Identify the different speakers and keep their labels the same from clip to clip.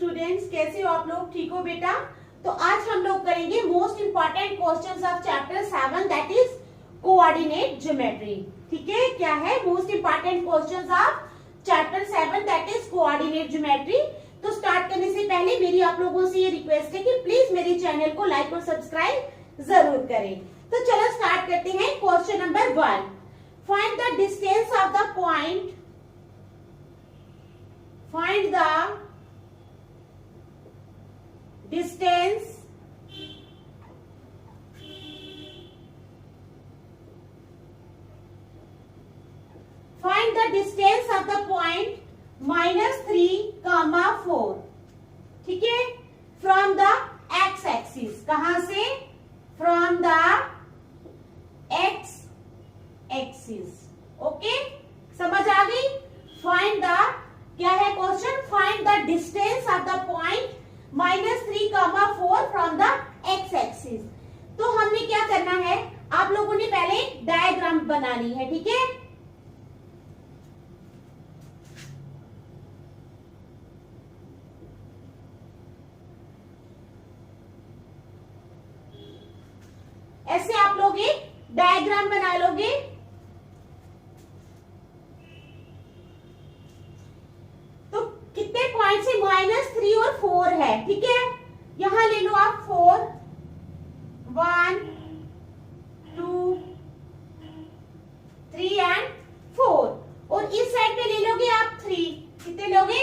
Speaker 1: Students, कैसे हो आप लोग? ठीक हो बेटा? तो आज हम लोग करेंगे most important questions of chapter 7 that is coordinate geometry. ठीक है, क्या है most important questions of chapter 7 that is coordinate geometry. तो स्टार्ट करने से पहले मेरी आप लोगों से ये रिक्वेस्ट है कि प्लीज मेरे चैनल को लाइक और सब्सक्राइब जरूर करें। तो चलो स्टार्ट करते हैं। Question number 1, find the distance of the point, find the distance of the point -3, 4। ठीक है, फ्रॉम द x एक्सिस। कहां से? From the x axis. Okay, समझ आ गई? फाइंड द, क्या है question? Find the distance of the point -3, 4 from the x axis. तो हमने क्या करना है, आप लोगों ने पहले एक डायग्राम बनानी है। ठीक है, ऐसे आप लोग एक डायग्राम बना लोगे। तो कितने पॉइंट से? -3 और 4 है। ठीक है, यहां ले लो आप 4, 1, 2, 3 एंड 4। और इस साइड पे ले लोगे आप 3। कितने लोगे?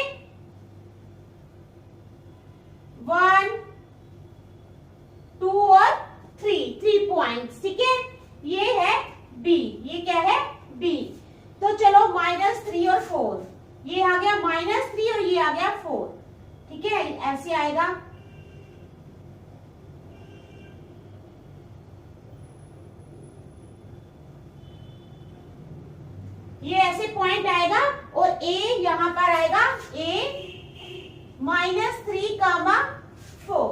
Speaker 1: 1, 2 और 3 पॉइंट्स। ठीक है, ये है B। ये क्या है? B। तो चलो -3 और 4, ये आ गया -3 और ये आ गया 4। ठीक है, ऐसे आएगा। ये ऐसे पॉइंट आएगा और A यहां पर आएगा। A -3, 4,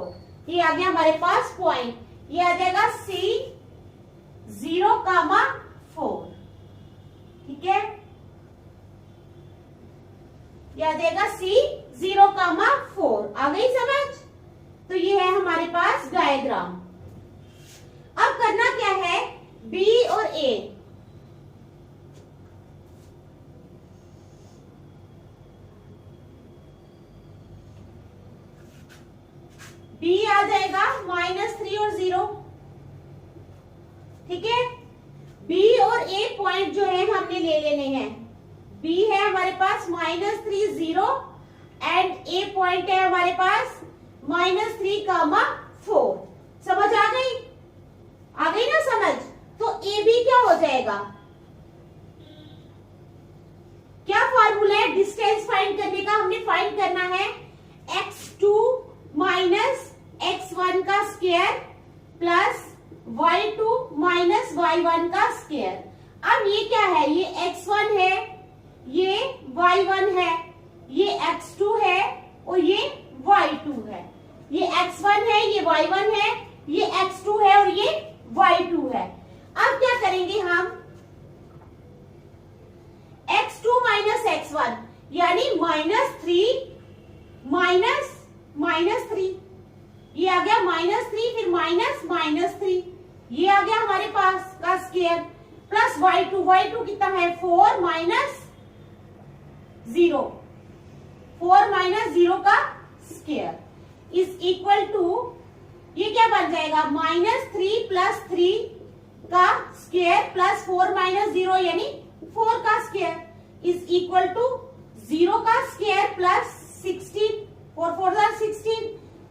Speaker 1: ये आ गया हमारे पास पॉइंट। ये आ जाएगा C 0, 4। ठीक है, ये आ जाएगा C 0, 4। आ गई समझ? तो ये है हमारे पास डायग्राम। अब करना क्या है? B और A, B आ जाएगा -3 और 0। ठीक है, B और A पॉइंट जो है हमने ले लेने हैं। B है हमारे पास -3, 0 एंड A पॉइंट है हमारे पास -3, 4। समझ आ गई? आ गई ना समझ? तो AB क्या हो जाएगा? क्या फॉर्मूला है डिस्टेंस फाइंड करने का? हमने फाइंड करना है x2 -x1 का स्क्वायर प्लस y2 -y1 का स्क्वायर। अब ये क्या है? ये x1 है, ये y1 है, ये x2 है और ये y2 है। ये x1 है, ये y1 है, ये x2 है और ये y2 है। अब क्या करेंगे हम? x2 -x1 यानी -3 -3, ये आ गया -3, फिर -3, ये आ गया हमारे पास का स्क्वायर प्लस y2 कितना है? 4 -0, 4 -0 का स्क्वायर इज इक्वल टू, ये क्या बन जाएगा? -3 + 3 का स्क्वायर प्लस 4 -0 यानी 4 का स्क्वायर इज इक्वल टू 0 का square plus 16, 4 4 16,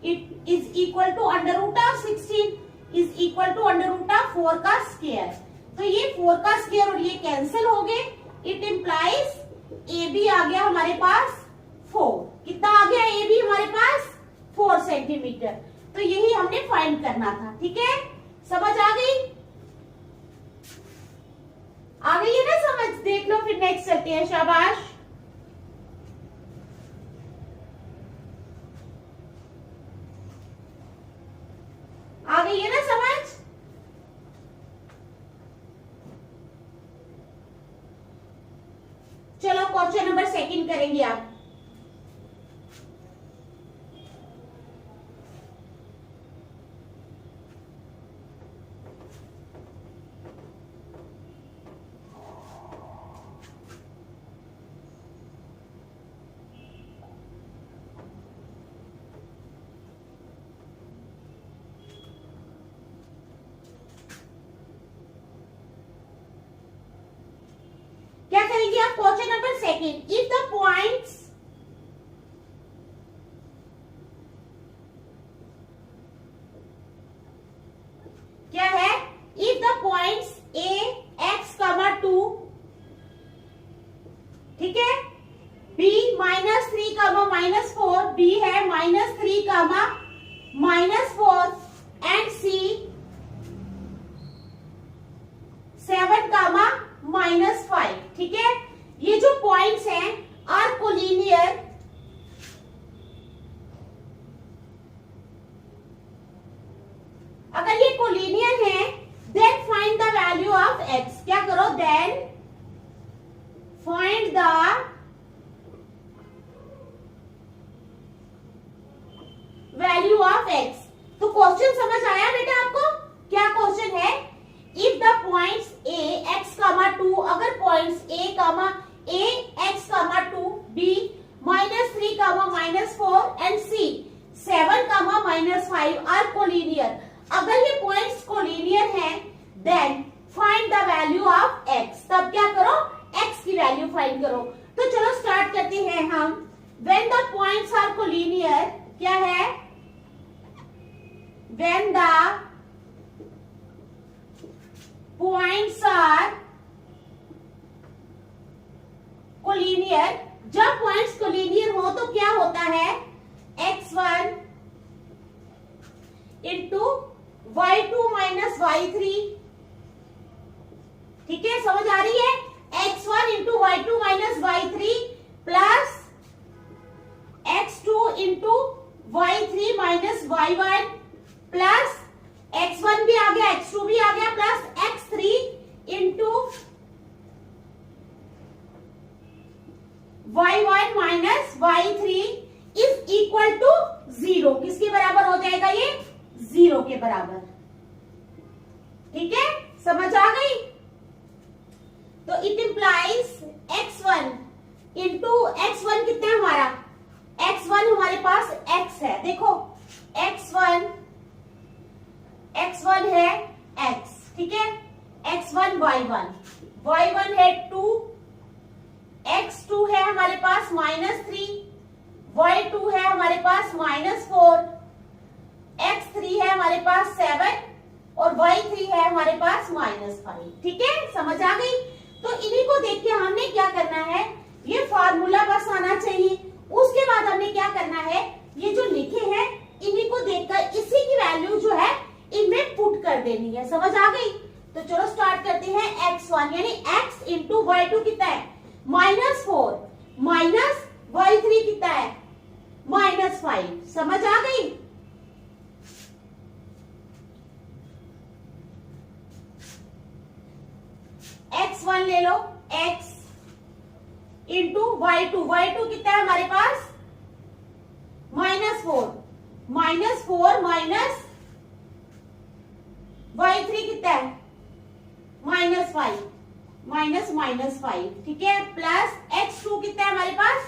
Speaker 1: it is equal to √16 is equal to √4 का स्क्वायर। तो ये 4 का स्क्वायर और ये कैंसिल हो गए। इट इंप्लाइज AB आ गया हमारे पास 4। कितना आ गया AB हमारे पास? 4 सेंटीमीटर। तो यही हमने फाइंड करना था। ठीक है, समझ आ गई? आ गई है ना समझ? देख लो, फिर नेक्स्ट चलते हैं। शाबाश, आ गई है ना समझ? चलो क्वेश्चन नंबर 2 करेंगे आप। क्या करेंगे आप, question number second, if the points क्या है, if the points A x कमा 2, ठीक है, बी -3 कमा -4, बी है -3 कमा -4 एंड सी 7 कमा -5, ठीक है। ये जो पॉइंट्स हैं आर कोलिनियर, अगर ये कोलिनियर है then find the value of x. क्या करो, then find the value of x. तो क्वेश्चन समझ आया बेटा आपको, क्या क्वेश्चन है, if the points A x comma 2, अगर points A x comma 2, B -3 comma -4 and C 7 comma -5 are collinear, अगर ये पॉइंट्स कोलिनियर हैं then find the value of x. तब क्या करो, एक्स की वैल्यू फाइंड करो। तो चलो स्टार्ट करते हैं हम। When the points are collinear, क्या है, when the points are collinear, जब पॉइंट्स कोलिनियर हो तो क्या होता है, x1 into y2 minus y3, ठीक है, समझ आ रही है, x1 into y2 minus y3 plus x2 into y3 minus y1 plus x1 भी आ गया, x2 भी आ गया, plus x3 into y1 minus y3 is equal to 0। किसके बराबर हो जाएगा ये, 0 के बराबर, ठीक है, समझ आ गई। तो it implies x1 into x1 कितना है हमारा, x1 हमारे पास x है, देखो x1 है x, ठीक है, x1 y1 है 2, x2 है हमारे पास -3, y2 है हमारे पास -4, x3 है हमारे पास 7 और y3 है हमारे पास -5, ठीक है, समझ आ गई। तो इन्हीं को देख के हमने क्या करना है, ये फार्मूला बस आना चाहिए। उसके बाद हमने क्या करना है, ये जो लिखे हैं इन्हीं को देखकर इसी की वैल्यू जो है इनमें पुट कर देनी है, समझ आ गई। तो चलो स्टार्ट करते हैं। x1 यानी x इंटू y2 कितना है, -4 माइनस y3 कितना है, -5, समझ आ गई। x1 ले लो, x इंटू y2 कितना है हमारे पास, -4 माइनस y3 कितना है, -5 ठीक है, प्लस x2 कितना है हमारे पास,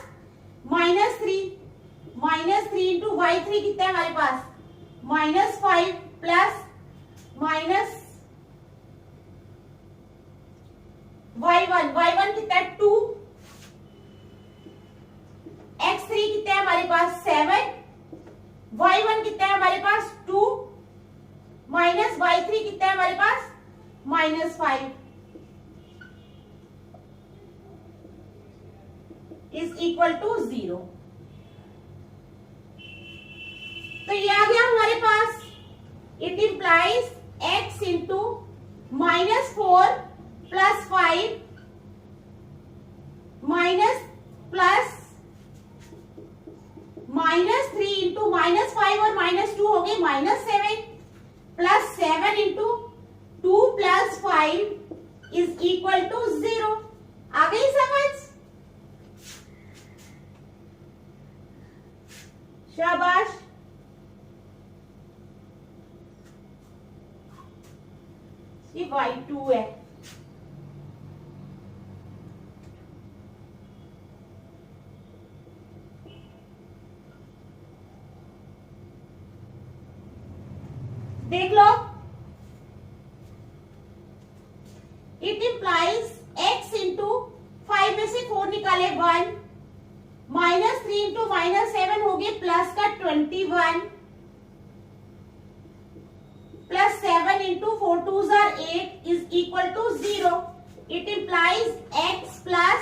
Speaker 1: -3 इंटू y3 कितना है हमारे पास, -5 प्लस y1 कितना है 2, x3 कितना है हमारे पास 7, y1 कितना है हमारे पास 2 माइनस y3 कितना है हमारे पास -5 इज इक्वल टू 0। तो ये आ गया हमारे पास, it implies x into -4 plus 5 minus plus -3 into -5 और -2 हो गए -7 plus 7 into 2 plus 5 is equal to 0। आ गई समझ, शाबाश। ये y2 है, देख लो, it implies x into -3 into -7 हो गए प्लस का 21 plus 7 into 4 2s are 8 is equal to 0. It implies x plus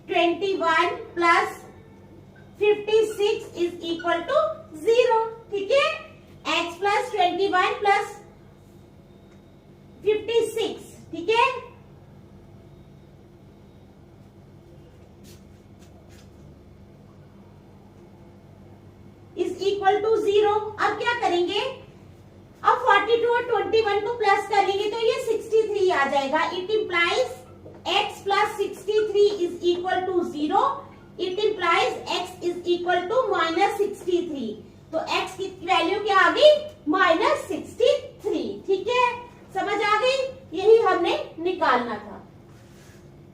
Speaker 1: 21 plus 56 is equal to 0. ठीक है, x प्लस 21 प्लस 56. ठीक है, इज इक्वल टू 0. अब क्या करेंगे, अब 42 और 21 को प्लस करेंगे तो ये 63 आ जाएगा. It implies x plus 63 is equal to 0. It implies x is equal to -63. तो x की वैल्यू क्या आ गई, -63. ठीक है, समझ आ गई, यही हमने निकालना था.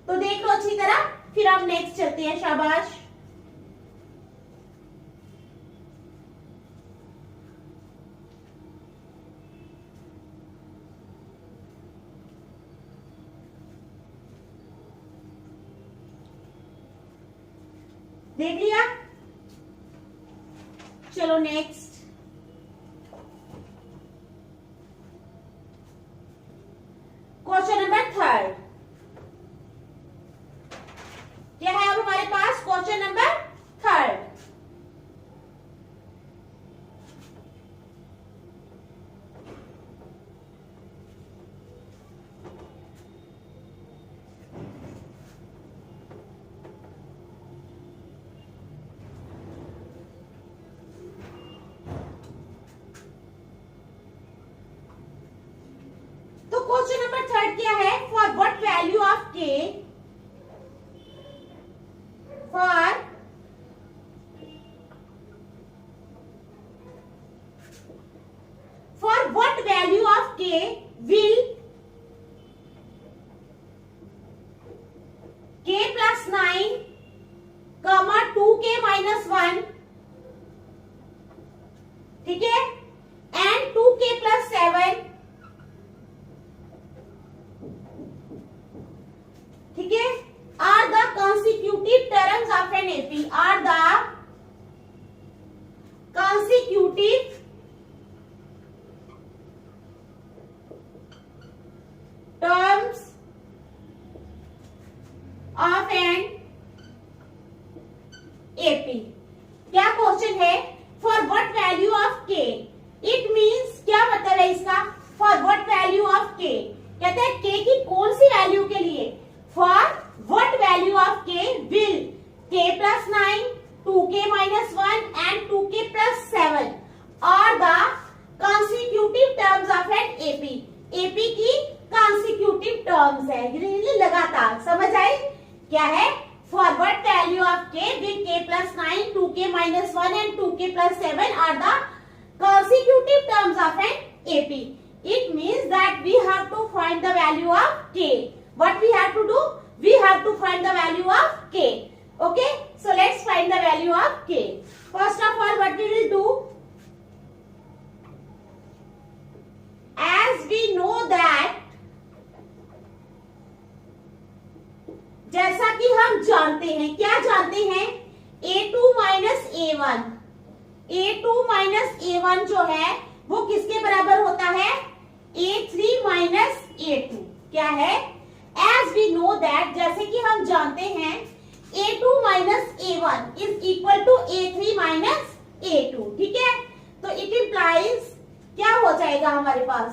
Speaker 1: तो देख लो अच्छी तरह, फिर हम नेक्स्ट चलते हैं. शाबाश. देख लिया, चलो नेक्स्ट. Question number 3. क्या है अब हमारे पास क्वेश्चन नंबर 3. क्वेश्चन नंबर 3 क्या है, for what value of k, for what value of k will k plus 9 comma 2k minus 1, ठीक है, and 2k plus 7, ठीक है, are the consecutive terms of an AP, are the consecutive terms of an AP. क्या question है, for what value of k. It means क्या मतलब है इसका, for what value of k, कहते हैं k की कौन सी वैल्यू के लिए, for what value of k will k plus 9, 2k minus 1 and 2k plus 7 are the consecutive terms of an AP. AP की consecutive terms है, लगातार. समझ आई, क्या है, for what value of k will k plus 9, 2k minus 1 and 2k plus 7 are the consecutive terms of an AP. It means that we have to find the value of k. What we have to do, we have to find the value of k. Okay, so let's find the value of k. First of all, what we will do, as we know that, जैसा कि हम जानते हैं, क्या जानते हैं, a2 minus a1, a2 minus a1 जो है वो किसके बराबर होता है, a3 माइनस a2. क्या है, as we know that, जैसे कि हम जानते हैं, a2 minus a1 is equal to a3 minus a2. ठीक है, तो इट इंप्लाइज क्या हो जाएगा हमारे पास,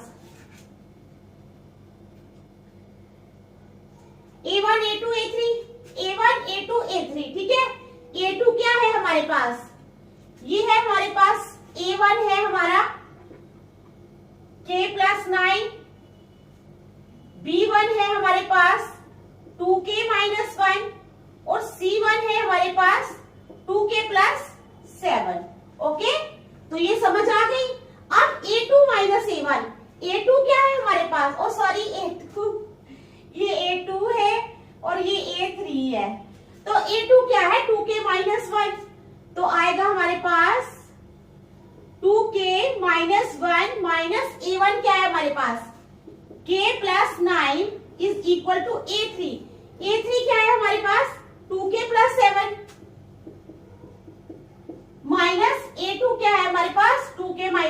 Speaker 1: a1 a2 a3, a1 a2 a3. ठीक है, a2 क्या है हमारे पास, ये है हमारे पास, a1 है हमारा k प्लस 9, b1 है हमारे पास 2k माइनस 1 और c1 है हमारे पास 2k प्लस 7. ओके, तो ये समझ आ गई. अब a2 माइनस a1, a2 क्या है हमारे पास, ओ सॉरी a2, ये a2 है और ये a3 है. तो a2 क्या है, 2k माइनस 1, तो आएगा हमारे पास 2k माइनस 1 माइनस a1 क्या है हमारे पास, k plus 9 is equal to a3. a3 क्या है हमारे पास, 2k प्लस 7.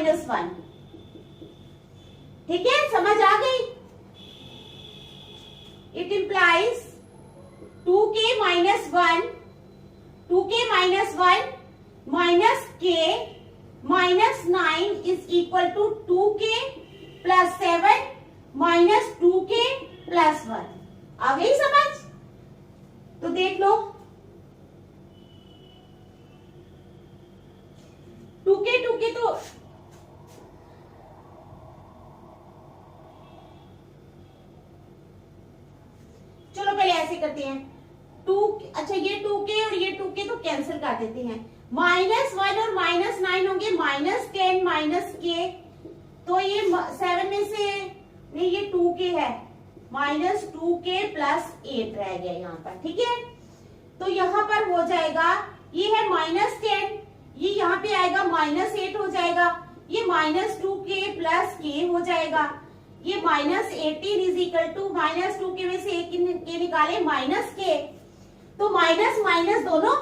Speaker 1: -1। ठीक है, समझ आ गई? It implies 2k - 1 minus k minus 9 is equal to 2k plus 7 minus 2k plus 1। आ गई समझ? तो देख लो, 2k तो चलो पहले ऐसे करते हैं। 2, अच्छा ये 2k और ये 2k तो कैंसिल कर देते हैं। -1 और -9 होंगे -10 माइनस k, तो ये 7 में से नहीं, ये 2k है, -2k प्लस 8 रह गया यहाँ पर। ठीक है, तो यहाँ पर हो जाएगा, ये है -10, ये यहाँ पे आएगा -8 हो जाएगा, ये -2k प्लस k हो जाएगा, ये -18 इज इक्वल टू -2k में से एक के निकाले -k, तो माइनस माइनस दोनों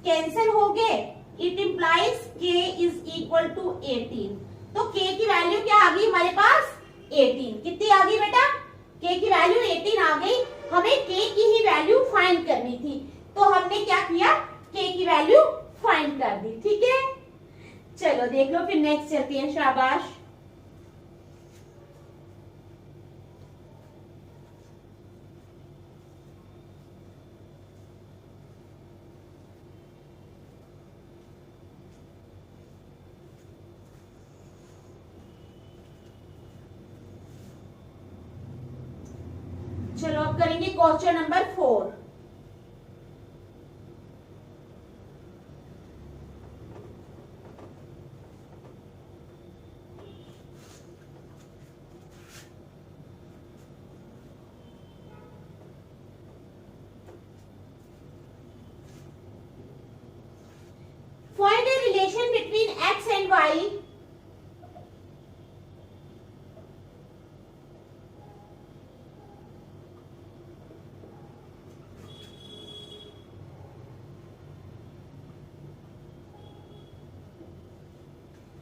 Speaker 1: कैंसिल हो गए। It implies k is equal to 18। तो k की वैल्यू क्या आ गई हमारे पास? 18। कितनी आ गई बेटा? k की वैल्यू 18 आ गई। हमें k की ही वैल्यू फाइंड करनी थी, तो हमने क्या किया? k की वैल्यू फाइंड कर दी। ठीक है, चलो देख लो, फिर नेक्स्ट चलती है। शाबाश। चलो अब करेंगे question number 4। Find a relation between x and y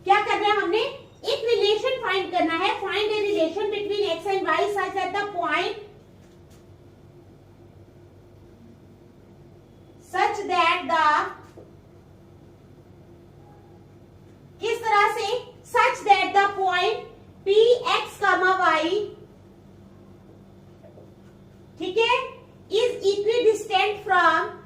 Speaker 1: क्या करना है? हमने एक रिलेशन फाइंड करना है। Find a relation between x and y such that the point किस तरह से? Such that the point P x comma y, ठीक है, is equidistant from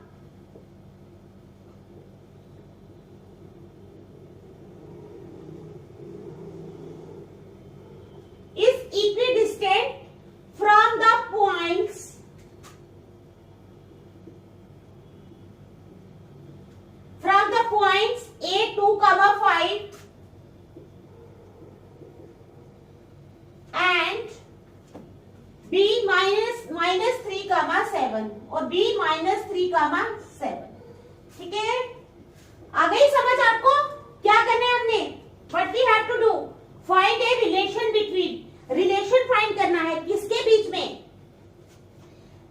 Speaker 1: equidistant from the points A2, 5 and B -3, 7 और B -3, 7। ठीक है, आ गई समझ आपको? क्या करना है हमने? What we have to do? Find a relation between, relation find करना है किसके बीच में?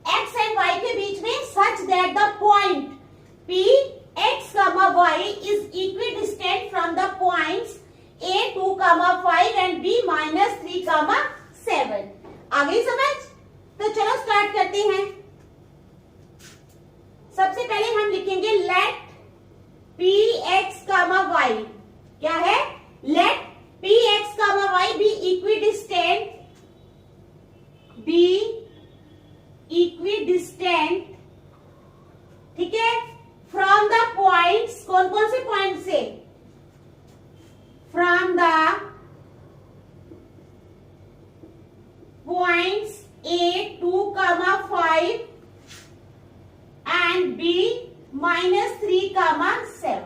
Speaker 1: x एंड y के बीच में, सच that the point p x, y is equidistant from the points A2, 5 and B -3, 7। आ गई समझ? तो चलो स्टार्ट करते हैं। सबसे पहले हम लिखेंगे लेट p x, y। क्या है? Let p x, y be equidistant, ठीक है, फ्रॉम द पॉइंट्स, कौन कौन से पॉइंट से? From the points A2, 5 and B -3, 7।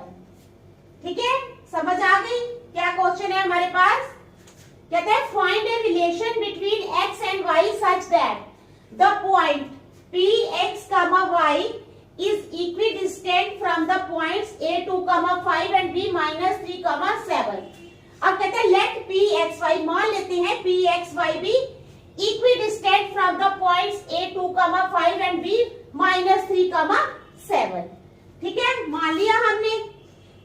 Speaker 1: ठीक है, समझ आ गई? क्या क्वेश्चन है हमारे पास? कहते हैं find a relation between x and y such that the point p x, y is equidistant from the points A2, 5 and B -3, 7। अब कहते हैं लेट p x y, मान लेते हैं p x y भी equidistant from the points A2, 5 and B -3, 7। ठीक है, मान लिया हमने।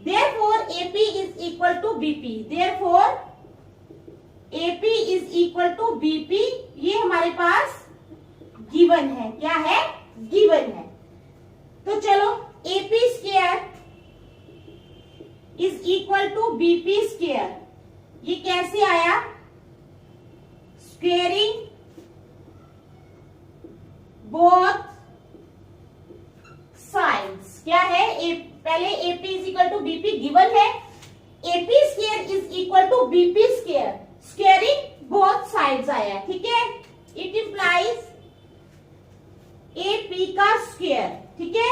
Speaker 1: Therefore AP is equal to BP. Therefore AP is equal to BP. ये हमारे पास गिवन है. क्या है? गिवन है. तो चलो AP square is equal to BP square. ये कैसे आया? Squaring both sides. क्या है? पहले AP is equal to BP given है. AP square is equal to BP square. Squaring both sides आया. ठीक है. इट इंप्लाइज AP का स्क्वायर. ठीक है.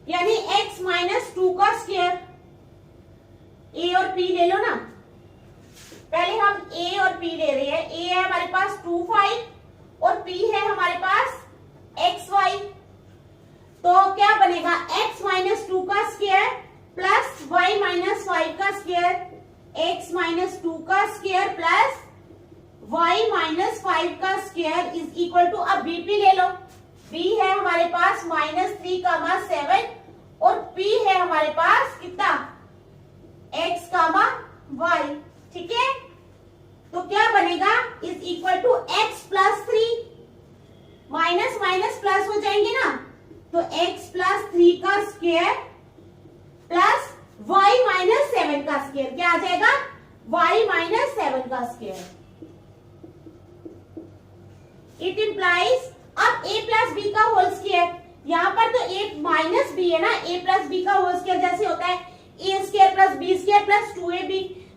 Speaker 1: यानी x माइनस 2 का स्क्वायर. A और P ले लो ना. पहले हम A और P ले रहे हैं. A है हमारे पास 2 5 और P है हमारे पास xy. तो क्या बनेगा? x माइनस 2 का स्क्वायर प्लस y माइनस 5 का स्क्वायर. x माइनस 2 का स्क्वायर प्लस y माइनस 5 का स्क्वायर इज इक्वल टू, अब BP ले लो. B है हमारे पास -3, 7 और P है हमारे पास कितना? x, y. ठीक है. तो क्या बनेगा? Is equal to x plus 3. Minus minus plus हो जाएंगे ना. तो x प्लस 3 का स्क्वायर प्लस y माइनस 7 का स्क्वायर. क्या आ जाएगा? y माइनस 7 का स्क्वायर. इट इंप्लाइज, अब a प्लस बी का होल स्क्वायर. यहाँ पर तो a माइनस बी है ना. a प्लस बी का होल स्क्वायर जैसे होता है a square plus b square plus 2ab.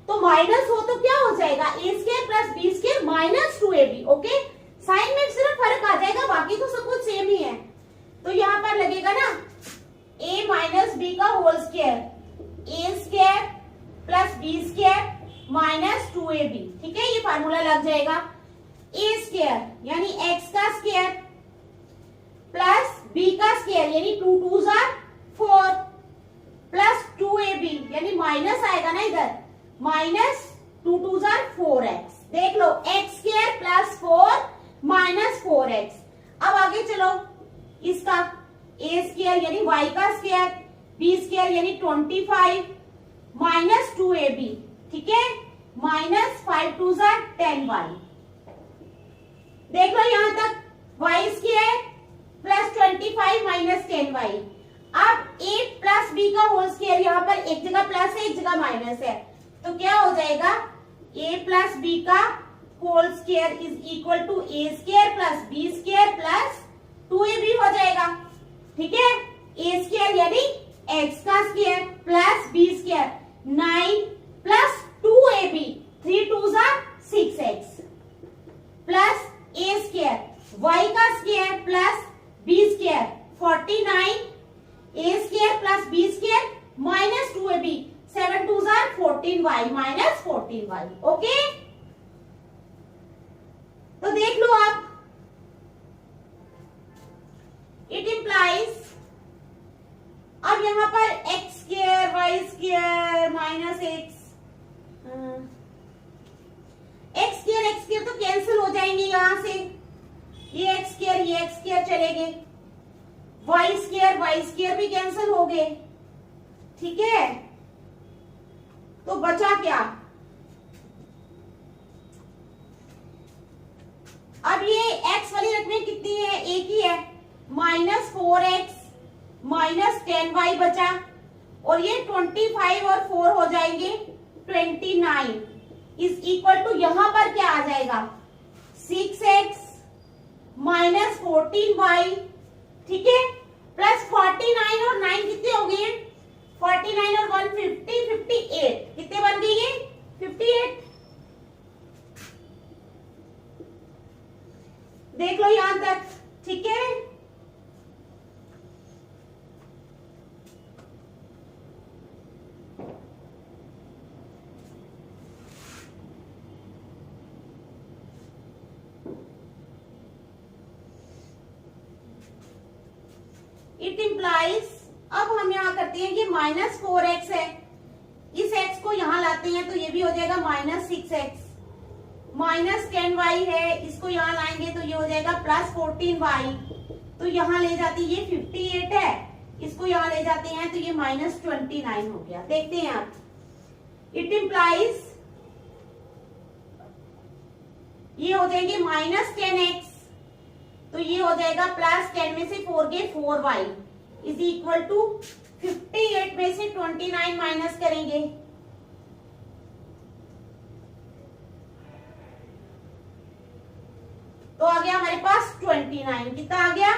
Speaker 1: तो माइनस हो तो क्या हो जाएगा? a square plus b square minus 2ab. Okay. Sign में सिर्फ फर्क आ जाएगा, बाकी तो सब कुछ सेम ही है. तो यहाँ पर लगेगा ना a माइनस बी का whole square. a square plus b square minus 2ab. ठीक है. ये फार्मूला लग जाएगा. a स्क्वायर यानी x का स्क्वायर प्लस b का स्क्वायर यानी 2 2 4 प्लस 2ab यानी माइनस आएगा ना इधर. Minus 2 2 4x. देख लो x square plus 4 minus 4x. अब आगे चलो. इसका a स्क्वायर यानी y का स्क्वायर, b स्क्वायर यानी 25 माइनस 2ab. ठीक है. Minus 5 2 10y. देख लो यहां तक y square plus 25 minus 10y. अब a प्लस b का होल स्क्वायर, यहाँ पर एक जगह प्लस है एक जगह माइनस है. तो क्या हो जाएगा? a प्लस b का whole square is equal to a square plus b square plus 2ab हो जाएगा. ठीक है. a स्क्वायर यानी x का square plus b square 9 plus 2ab 3 2 6x plus a square y का square plus b square 49 a square plus b square minus 2ab 7 2 14y minus 14y. Okay. तो देख लो आप. इट इंप्लाइज, अब यहाँ पर x square y square minus x square तो cancel हो जाएंगे यहां से. ये x स्क्वायर चले गए. y स्क्वायर भी कैंसिल हो गए. ठीक है. तो बचा क्या? अब ये x वाली रकमें कितनी है? एक ही है. -4x माइनस 10y बचा और ये 25 और 4 हो जाएंगे 29 इज इक्वल टू, यहां पर क्या आ जाएगा? 6x minus 14y. ठीक है. प्लस 49 और 9 कितने हो गए? 49 और 1 50 58. कितने बन गए ये? 58. देख लो यहां तक. ठीक है. इट इंप्लाइज, अब हम यहाँ करते हैं कि -4x है. इस x को यहाँ लाते हैं तो ये भी हो जाएगा -6x. -10y है, इसको यहाँ लाएंगे तो ये हो जाएगा +14y. तो यहाँ ले जाती ये 58 है. इसको यहां ले जाते हैं तो ये -29 हो गया। देखते हैं आप, इट इम्प्लाइज ये हो जाएंगे -10x, तो ये हो जाएगा +10 में से 4 गए 4y इज इक्वल टू 58 में से 29 माइनस करेंगे तो आ गया हमारे पास 29। कितना आ गया?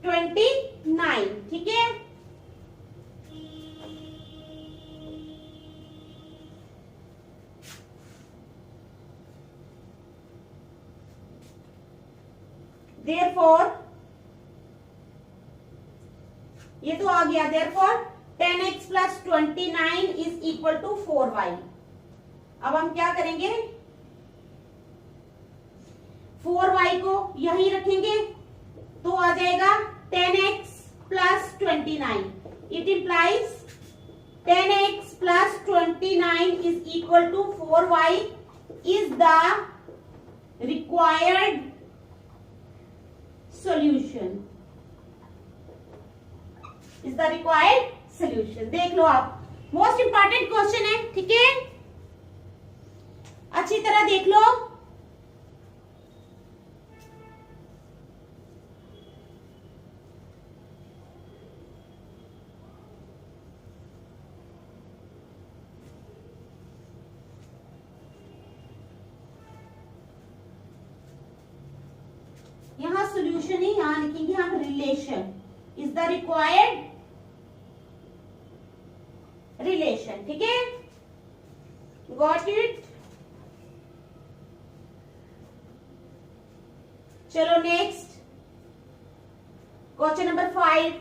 Speaker 1: 29। ठीक है, therefore ये तो आ गया, therefore 10x plus 29 is equal to 4y। अब हम क्या करेंगे, 4y को यहीं रखेंगे तो आ जाएगा 10x plus 29। It implies 10x plus 29 is equal to 4y is the required solution। is the required solution। देख लो आप, मोस्ट इंपॉर्टेंट क्वेश्चन है। ठीक है, अच्छी तरह देख लो। यहां सोल्यूशन ही यहां लिखेंगे हम, relation is the required relation. ठीक है, गॉट इट। चलो नेक्स्ट क्वेश्चन नंबर 5।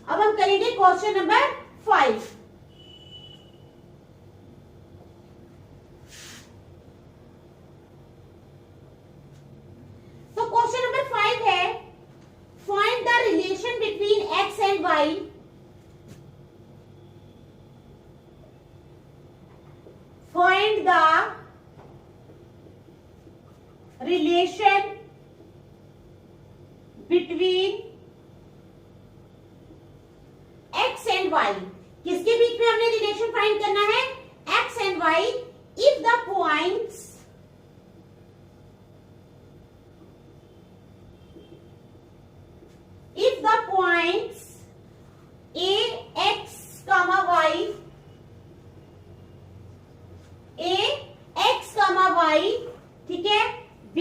Speaker 1: अब हम करेंगे क्वेश्चन नंबर 5। तो क्वेश्चन नंबर 5 है, find the relation between x and y। Find the relation between x and y। किसके बीच में हमने रिलेशन फाइंड करना है? x and y। If the points a x, y, a x, y, ठीक है, b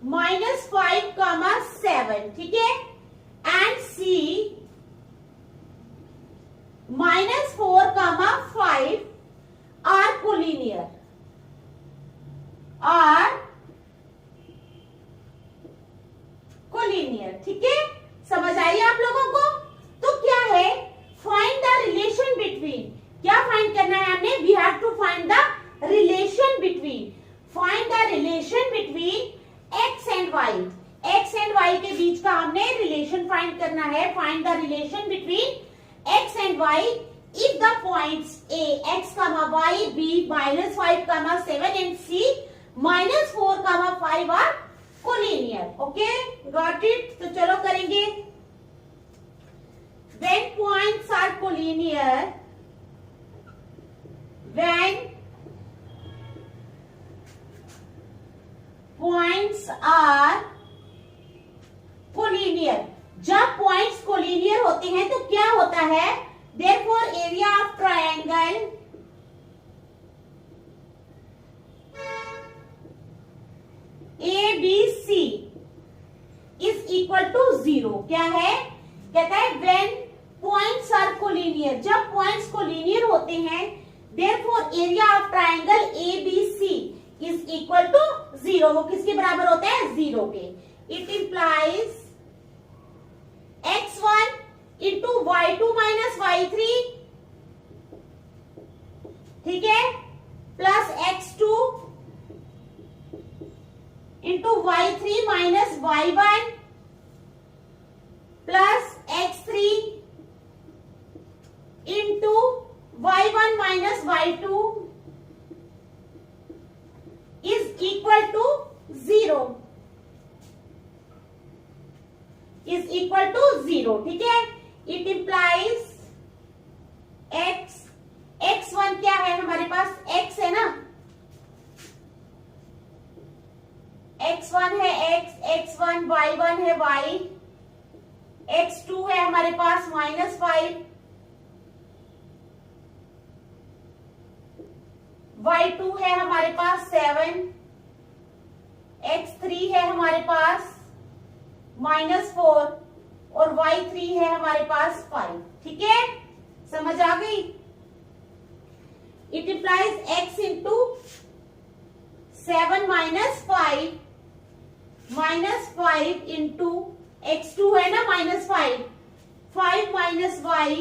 Speaker 1: -5, 7, ठीक है, एंड c -4, 5 आर कोलिनियर, ठीक है। समझ आई आप लोगों को? तो क्या है, फाइंड द रिलेशन बिटवीन, क्या फाइंड करना है हमने? We have to find the relation between, find the relation between x and y। x and y के बीच का हमने रिलेशन फाइंड करना है। Find the relation between x and y if the points a x, y, b -5, 7 and c -4, 5 are collinear. Okay, got it. तो चलो करेंगे। When points are collinear, when points are collinear, जब points collinear होते हैं तो क्या होता है? Therefore area of triangle ABC is equal to 0। क्या है? कहता है व्हेन पॉइंट्स आर कोलिनियर, जब पॉइंट्स कोलिनियर होते हैं, therefore area of triangle ABC is equal to 0। वो किसके बराबर होता है? 0 के। It implies x1 into y2 minus y3, ठीक है, plus x2 into y3 minus y1 plus x3 into y1 minus y2 is equal to 0, is equal to 0, ठीक है। इट इंप्लाइज x1 क्या है हमारे पास, x है ना, x1 है x1, y1 है y, x2 है हमारे पास -5, y2 है हमारे पास 7, x3 है हमारे पास -4 और y3 है हमारे पास 5, ठीक है, समझ आ गई। It implies x into 7 -5 into x2 है ना -5, 5 माइनस y,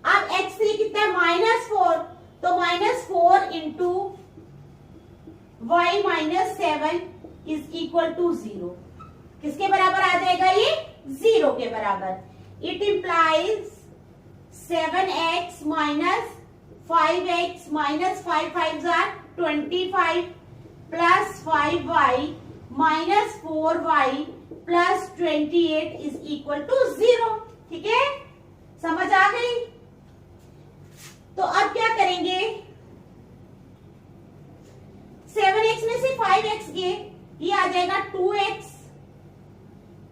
Speaker 1: अब x3 कितना है -4, तो -4 into y minus 7 is equal to 0, किसके बराबर आ जाएगा ये, 0 के बराबर। It implies 7x minus 5x minus 5 5 जार 25 plus 5y minus 4y plus 28 is equal to 0, ठीक है, समझ आ गई। तो अब क्या करेंगे, 7x में से 5x गए, ये आ जाएगा 2x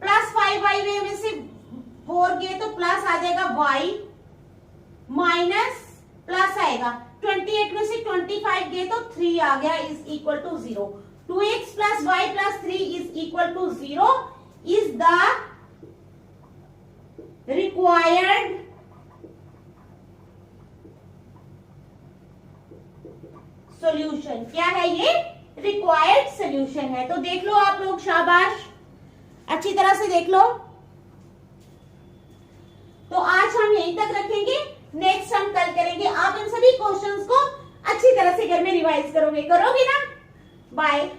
Speaker 1: प्लस 5y में से 4 गए तो प्लस आ जाएगा y माइनस प्लस आएगा 28 में से 25 गए तो 3 आ गया is equal to 0, 2x plus y plus 3 is equal to 0 is the required solution. क्या है ये, रिक्वायर्ड सॉल्यूशन है। तो देख लो आप लोग, शाबाश, अच्छी तरह से देख लो। तो आज हम यहीं तक रखेंगे, नेक्स्ट हम कल करेंगे। आप इन सभी क्वेश्चंस को अच्छी तरह से घर में रिवाइज करोगे ना। बाय।